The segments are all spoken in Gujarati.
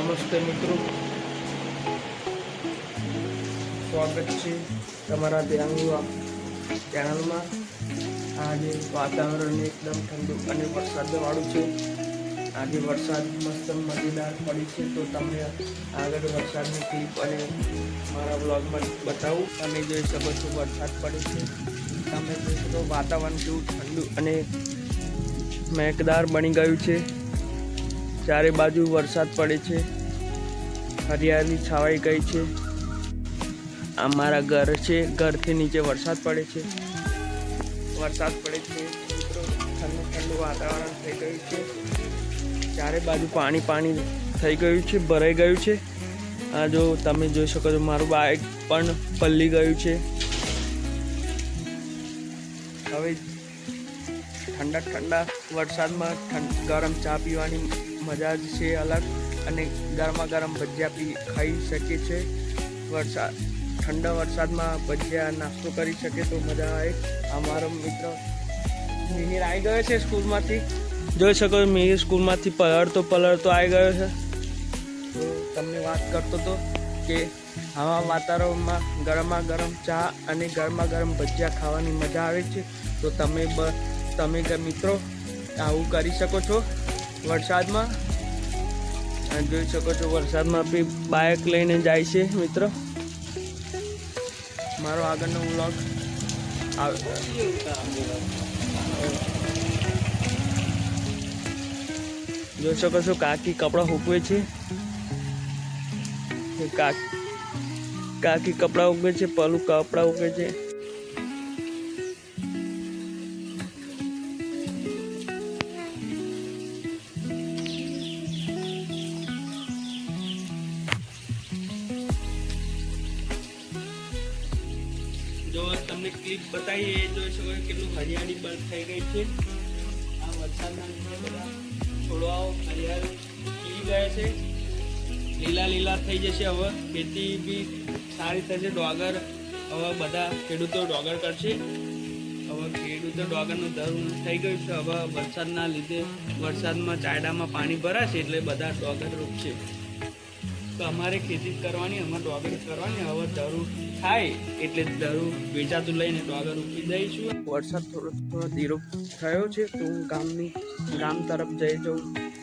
નમસ્તે મિત્રો, સ્વાગત છે તમારા ધ્યાન ચેનલમાં। આજે વાતાવરણ એકદમ ઠંડુ અને વરસાદવાળું છે। આજે વરસાદ મસ્ત મજેદાર પડી છે, તો તમને આગળ વરસાદની ક્લિપ અને મારા બ્લોગમાં બતાવું। તમે જોઈ શકો છો વરસાદ પડે છે। તમે જોઈ શકો વાતાવરણ કેવું ઠંડુ અને મહેકદાર બની ગયું છે। ચારે બાજુ વરસાદ પડે છે, હરિયાળી છવાઈ ગઈ છે। આ મારા ઘર છે, ઘરથી નીચે વરસાદ પડે છે। વરસાદ પડે છે મિત્રો, ઠંડુ ઠંડુ વાતાવરણ થઈ ગયું છે। ચારે બાજુ પાણી પાણી થઈ ગયું છે, ભરાઈ ગયું છે। આ જો તમે જોઈ શકો છો મારું બાઇક પણ પલળી ગયું છે। હવે ઠંડા ઠંડા વરસાદમાં ગરમ ચા પીવાની મજા જ છે અલગ, અને ગરમા ગરમ ભજીયા ખાઈ શકે છે। ઠંડા વરસાદમાં ભજીયા નાસ્તો કરી શકે તો મજા આવે। અમારો મિત્ર મિહિર આવી ગયો છે સ્કૂલમાંથી, જોઈ શકો છો મિહિર સ્કૂલમાંથી પલળતો આવી ગયો છે। તો તમને વાત કરતો હતો કે આવા વાતાવરણમાં ગરમા ગરમ ચા અને ગરમા ગરમ ભજીયા ખાવાની મજા આવે છે। તો તમે મિત્રો આવું કરી શકો છો વરસાદમાં। જોઈ શકો છો વરસાદમાં બી બાઇક લઈને જાય છે મિત્રો। મારો આગળનો વ્લોગ જોઈ શકો છો કાકી કપડાં સૂકવે છે। કાકી કપડાં ઉગે છે, પલું કપડાં ઉગે છે। જો તમને ક્લિપ બતાવીએ, જોઈ શકો છો કેટલું હરિયાળી બંધ થઈ ગઈ છે। આ વરસાદના લીધે બધા છોડવાઓ હરિયાળી ખીલી ગયા છે, લીલા થઈ જશે। હવે ખેતી બી સારી થશે। ડોગર હવે બધા ખેડૂતો ડોગર કરશે। હવે ખેડૂતો ડોગરનું ધરું થઈ ગયું છે। હવે વરસાદના લીધે વરસાદમાં ચાયડામાં પાણી ભરાશે એટલે બધા ડોગર રોપશે। તો અમારે ખેતી કરવાની, અમારે ડોગર કરવાની। હવે ધરું થાય એટલે ધરું વેચાતું લઈને ડોગર રોપી દઈશું। વરસાદ થોડો ધીરો થયો છે, તો હું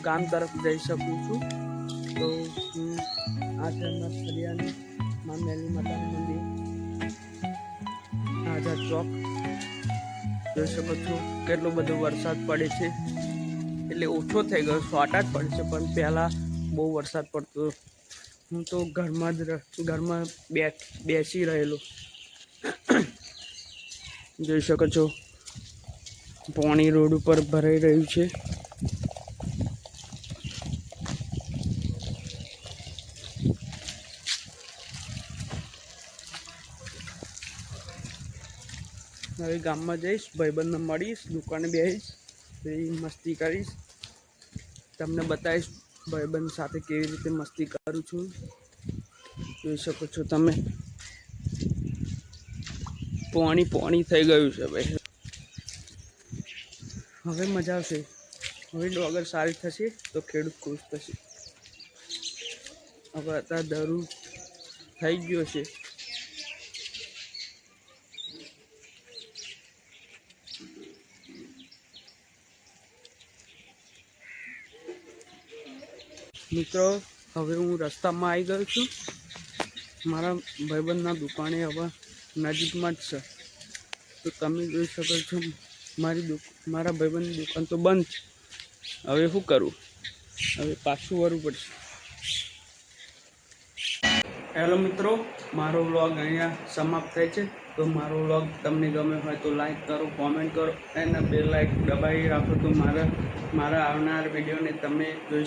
ગામ તરફ જઈ શકું છું। તો હું આ છે નર્સરીયાની માં મેલી માતાનું મંદિર, આઝાદ ચોક। જોઈ શકો છો કેટલો બધો વરસાદ પડે છે, એટલે ઓછો થઈ ગયો, છોટા જ પડે છે, પણ પહેલાં બહુ વરસાદ પડતો। હું તો ઘરમાં બેસી રહેલો। જોઈ શકો છો પાણી રોડ ઉપર ભરાઈ રહ્યું છે। હવે ગામમાં જઈશ, ભાઈબંધને મળીશ, દુકાને બેસીશ, મસ્તી કરીશ, તમને બતાવીશ ભાઈબંધ સાથે કેવી રીતે મસ્તી કરું છું। જોઈ શકો છો તમે પાણી થઈ ગયું છે ભાઈ। હવે મજા આવશે, હવે ડોગર સારી થશે તો ખેડૂત ખુશ થશે। હવે અત્યારે ધરું થઈ ગયો છે। મિત્રો હવે હું રસ્તામાં આવી ગયો છું, મારા ભાઈબંધના દુકાને હવે નજીકમાં જ છે। તો તમે જોઈ શકો છો મારા ભાઈબંધની દુકાન તો બંધ છે। હવે શું કરું, હવે પાછું વળવું પડશે। હેલો મિત્રો, મારો વ્લોગ અહીંયા સમાપ્ત થાય છે। તો મારો વ્લોગ તમને ગમે હોય તો લાઈક કરો, કોમેન્ટ કરો અને બેલ આઇકન દબાવી રાખો, તો મારા આવનાર વિડીયોને તમે જોઈ